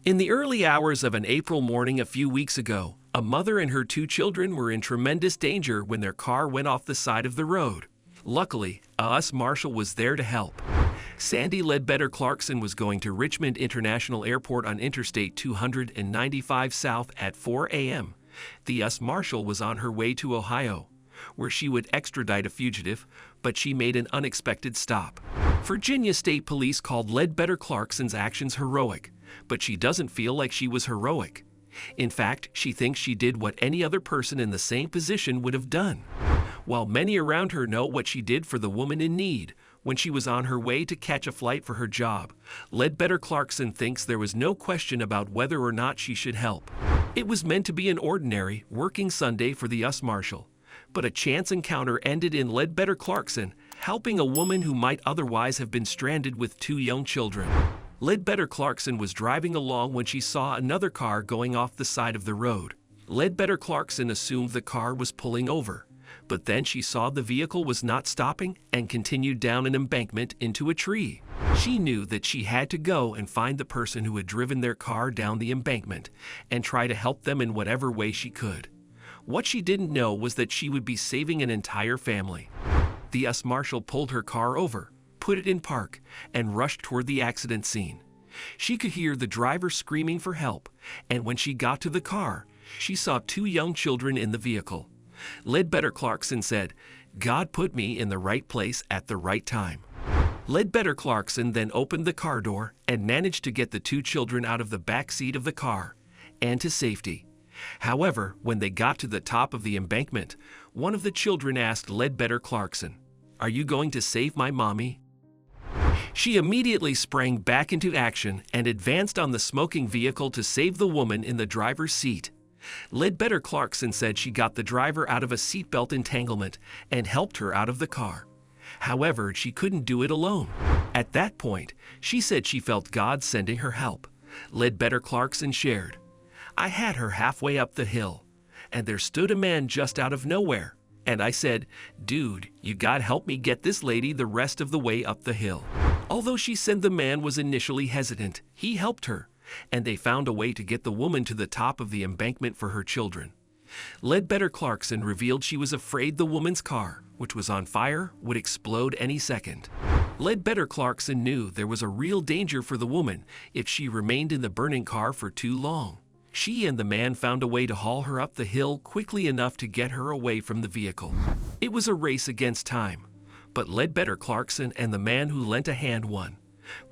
In the early hours of an April morning a few weeks ago, a mother and her two children were in tremendous danger when their car went off the side of the road. Luckily, a US Marshal was there to help. Sandy Ledbetter Clarkson was going to Richmond International Airport on Interstate 295 South at 4 a.m. The US Marshal was on her way to Ohio, where she would extradite a fugitive, but she made an unexpected stop. Virginia State Police called Ledbetter Clarkson's actions heroic, but she doesn't feel like she was heroic. In fact, she thinks she did what any other person in the same position would have done. While many around her know what she did for the woman in need when she was on her way to catch a flight for her job, Ledbetter Clarkson thinks there was no question about whether or not she should help. It was meant to be an ordinary, working Sunday for the US Marshal, but a chance encounter ended in Ledbetter Clarkson helping a woman who might otherwise have been stranded with two young children. Ledbetter Clarkson was driving along when she saw another car going off the side of the road. Ledbetter Clarkson assumed the car was pulling over, but then she saw the vehicle was not stopping and continued down an embankment into a tree. She knew that she had to go and find the person who had driven their car down the embankment and try to help them in whatever way she could. What she didn't know was that she would be saving an entire family. The US Marshal pulled her car over, put it in park, and rushed toward the accident scene. She could hear the driver screaming for help, and when she got to the car, she saw two young children in the vehicle. Ledbetter Clarkson said, "God put me in the right place at the right time." Ledbetter Clarkson then opened the car door and managed to get the two children out of the back seat of the car and to safety. However, when they got to the top of the embankment, one of the children asked Ledbetter Clarkson, "Are you going to save my mommy?" She immediately sprang back into action and advanced on the smoking vehicle to save the woman in the driver's seat. Ledbetter Clarkson said she got the driver out of a seatbelt entanglement and helped her out of the car. However, she couldn't do it alone. At that point, she said she felt God sending her help. Ledbetter Clarkson shared, "I had her halfway up the hill, and there stood a man just out of nowhere. And I said, 'Dude, you gotta help me get this lady the rest of the way up the hill.'" Although she said the man was initially hesitant, he helped her, and they found a way to get the woman to the top of the embankment for her children. Ledbetter Clarkson revealed she was afraid the woman's car, which was on fire, would explode any second. Ledbetter Clarkson knew there was a real danger for the woman if she remained in the burning car for too long. She and the man found a way to haul her up the hill quickly enough to get her away from the vehicle. It was a race against time, but Ledbetter Clarkson and the man who lent a hand won.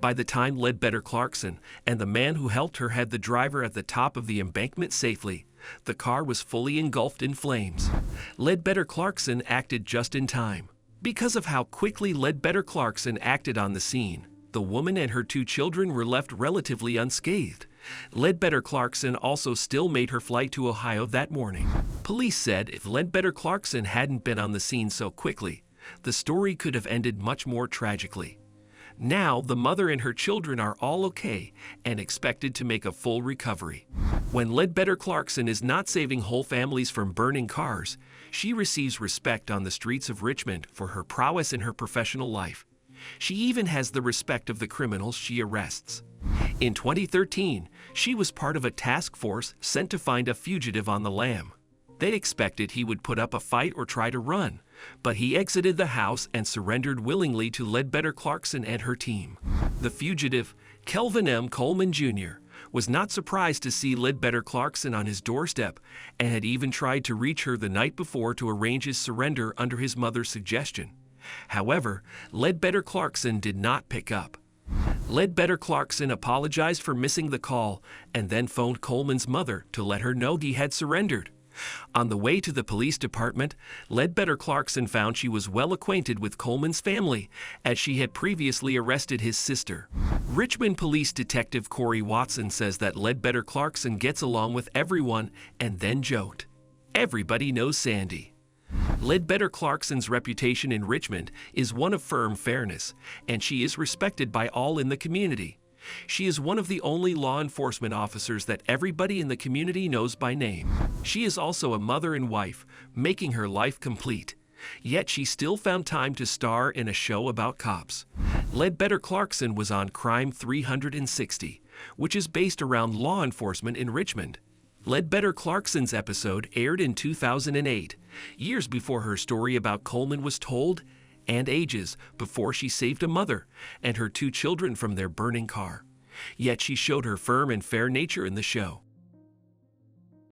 By the time Ledbetter Clarkson and the man who helped her had the driver at the top of the embankment safely, the car was fully engulfed in flames. Ledbetter Clarkson acted just in time. Because of how quickly Ledbetter Clarkson acted on the scene, the woman and her two children were left relatively unscathed. Ledbetter Clarkson also still made her flight to Ohio that morning. Police said if Ledbetter Clarkson hadn't been on the scene so quickly, the story could have ended much more tragically. Now, the mother and her children are all okay and expected to make a full recovery. When Ledbetter Clarkson is not saving whole families from burning cars, she receives respect on the streets of Richmond for her prowess in her professional life. She even has the respect of the criminals she arrests. In 2013, she was part of a task force sent to find a fugitive on the lam. They expected he would put up a fight or try to run, but he exited the house and surrendered willingly to Ledbetter Clarkson and her team. The fugitive, Kelvin M. Coleman Jr., was not surprised to see Ledbetter Clarkson on his doorstep and had even tried to reach her the night before to arrange his surrender under his mother's suggestion. However, Ledbetter Clarkson did not pick up. Ledbetter Clarkson apologized for missing the call and then phoned Coleman's mother to let her know he had surrendered. On the way to the police department, Ledbetter Clarkson found she was well acquainted with Coleman's family, as she had previously arrested his sister. Richmond Police Detective Corey Watson says that Ledbetter Clarkson gets along with everyone and then joked, "Everybody knows Sandy." Ledbetter Clarkson's reputation in Richmond is one of firm fairness, and she is respected by all in the community. She is one of the only law enforcement officers that everybody in the community knows by name. She is also a mother and wife, making her life complete. Yet she still found time to star in a show about cops. Ledbetter Clarkson was on Crime 360, which is based around law enforcement in Richmond. Ledbetter Clarkson's episode aired in 2008, years before her story about Coleman was told, and ages before she saved a mother and her 2 children from their burning car. Yet she showed her firm and fair nature in the show.